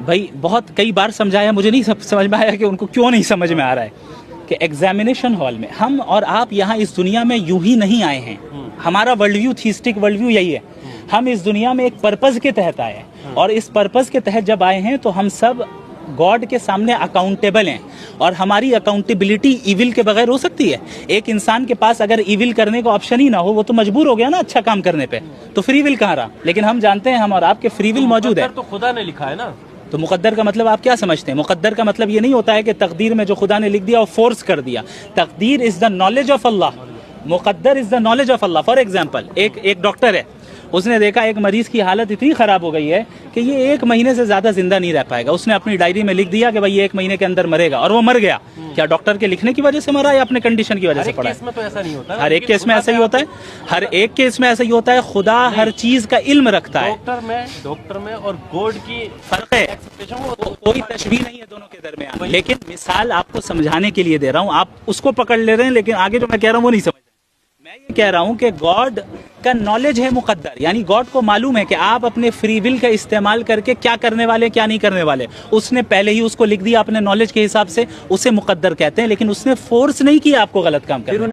بھائی بہت کئی بار سمجھایا, مجھے نہیں سمجھ میں آیا کہ ان کو کیوں نہیں سمجھ میں آ رہا ہے کہ ایگزامینیشن ہال میں ہم اور آپ یہاں اس دنیا میں یوں ہی نہیں آئے ہیں. ہمارا ورلڈ ویو, تھیسٹک ورلڈ ویو یہی ہے. ہم اس دنیا میں ایک پرپز کے تحت آئے ہیں, اور اس پرپز کے تحت جب آئے ہیں تو ہم سب گاڈ کے سامنے اکاؤنٹیبل ہیں, اور ہماری اکاؤنٹیبلٹی ایول کے بغیر ہو سکتی ہے؟ ایک انسان کے پاس اگر ایول کرنے کا آپشن ہی نہ ہو, وہ تو مجبور ہو گیا نا اچھا کام کرنے پہ, تو فری ول کہاں رہا؟ لیکن ہم جانتے ہیں ہم اور آپ کے فری ول موجود ہے. تو خدا نے لکھا ہے نا. تو مقدر کا مطلب آپ کیا سمجھتے ہیں؟ مقدر کا مطلب یہ نہیں ہوتا ہے کہ تقدیر میں جو خدا نے لکھ دیا وہ فورس کر دیا. تقدیر از دا نالج آف اللہ, مقدر is the knowledge of Allah. For example ایک ڈاکٹر ہے, اس نے دیکھا ایک مریض کی حالت اتنی خراب ہو گئی ہے کہ یہ 1 مہینے سے زیادہ زندہ نہیں رہ پائے گا. اس نے اپنی ڈائری میں لکھ دیا کہ بھائی یہ 1 مہینے کے اندر مرے گا, اور وہ مر گیا. کیا ڈاکٹر کے لکھنے کی وجہ سے مرا یا اپنے کنڈیشن کی وجہ سے پڑا؟ میں تو ایسا نہیں ہوتا. ہر ایک کیس میں ایسا ہی ہوتا ہے, ہر ایک کیس میں ایسا ہی ہوتا ہے. خدا ہر چیز کا علم رکھتا ہے. ڈاکٹر میں اور گوڈ کی فرق ہے, کوئی تشبیہ نہیں ہے دونوں کے درمیان. لیکن مثال آپ کو سمجھانے کے لیے دے رہا ہوں, آپ اس کو پکڑ لے رہے ہیں, لیکن آگے جو میں کہہ رہا ہوں وہ نہیں سمجھ رہے. میں یہ کہہ رہا ہوں کہ گاڈ کا نالج ہے مقدر, یعنی گاڈ کو معلوم ہے کہ آپ اپنے فری ول کا استعمال کر کے کیا کرنے والے کیا نہیں کرنے والے. اس نے پہلے ہی اس کو لکھ دیا اپنے نالج کے حساب سے, اسے مقدر کہتے ہیں. لیکن اس نے فورس نہیں کیا آپ کو غلط کام کرنے.